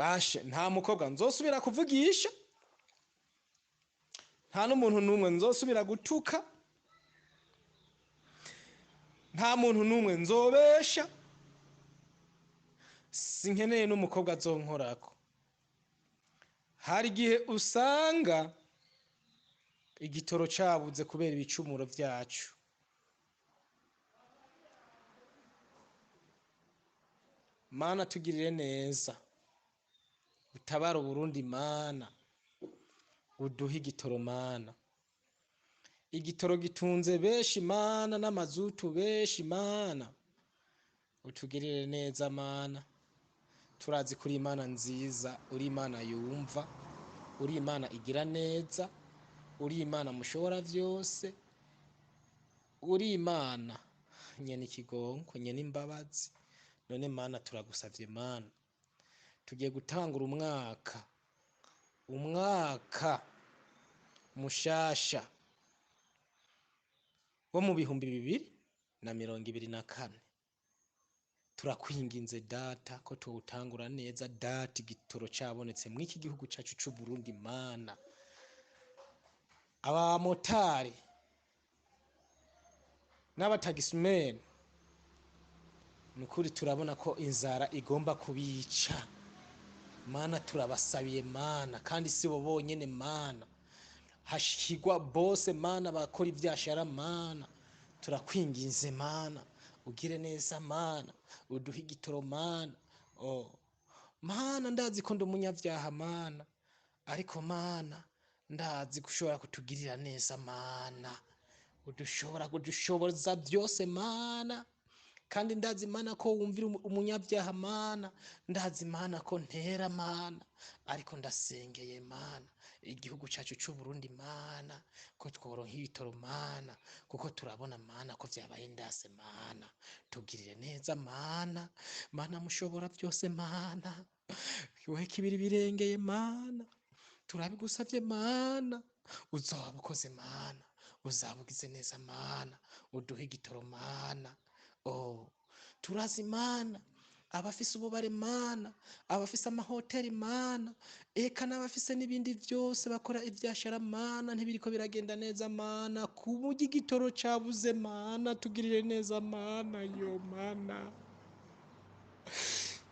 bashe nta mukobwa nzosubira kuvugisha, nta n'umuntu n'umwe nzosubira gutuka, nta muntu n'umwe nzobesha, sinkeneye n'umukobwa azonkorako. Hari igihe usanga igitoro cabuze kubera ibicumuro vyacu. Mana tugirire neza, utabara Uburundi Mana, uduhe igitoro Mana. Igitoro gitunze benshi Mana, n'amazutu benshi Mana, utugirire neza Mana. Turazi kuri Imana nziza, uri Imana yumva, uri Imana igira neza, uri Imana mushobora vyose, uri Imana nyene ikigongo, nyene imbabazi. None Mana turagusavye Mana, tugiye gutangura umwaka mushasha wo mu 2024. Turakwinginze data ko tuwutangura neza data, igitoro cabonetse mw'iki gihugu cacu c'u Burundi Mana. Abamotari n'abatagismen nukuri turabona ko inzara igomba kubica Mana, turabasabiye Mana, kandi si bo bonyene Mana, hashikirwa bose Mana bakora ivyashara Mana. Turakwinginze Mana, ugire neza Mana, uduhe igitoro Mana. Mana ndazi ko ndi umunyavyaha Mana, ariko Mana ndazi gushobora kutugirira neza Mana, udushoboza byose Mana. Kandi ndazi Mana ko wumvira umunyavyaha Mana, ndazi Mana ko ntera Mana, ariko ndasengeye Mana igihugu cacu c'u Burundi Mana, ko tworonka ibitoro Mana, kuko turabona Mana ko vyabaye ndase Mana. Tugirire neza Mana, Mana mushobora byose Mana, yohe kibiri birengeye Mana, turabigusavye Mana. Uzaba ukoze Mana, uzabugize neza Mana, uduhe igitoro Mana. Turazi Mana abafise ububare Mana, abafise amahoteli Mana, eka n'abafise n'ibindi vyose bakora ivyashara Mana, ntibiriko biragenda neza Mana, kuburyo igitoro cabuze Mana. Tugirire neza Mana, yo Mana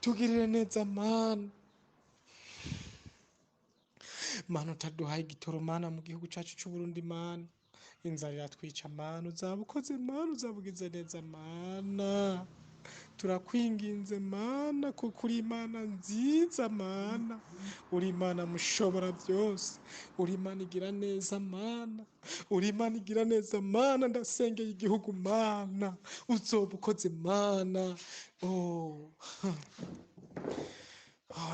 tugirire neza Mana. Mana utaduhaye igitoro Mana mu gihugu cacu c'u Burundi Mana, inzara iratwica Mana. Uzaba ukoze Mana, uzabugize neza Mana. Turakwinginze Mana, kuko uri Imana nziza Mana, uri Imana mushobora byose, uri Imana igira neza Mana, uri Imana igira neza Mana. Ndasengeye igihugu Mana, uzoba ukoze Mana.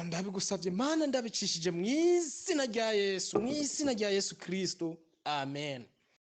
Ndabigusavye Mana, ndabicishije mw'izina rya Yesu, mw'izina rya Yesu Kristo, amen.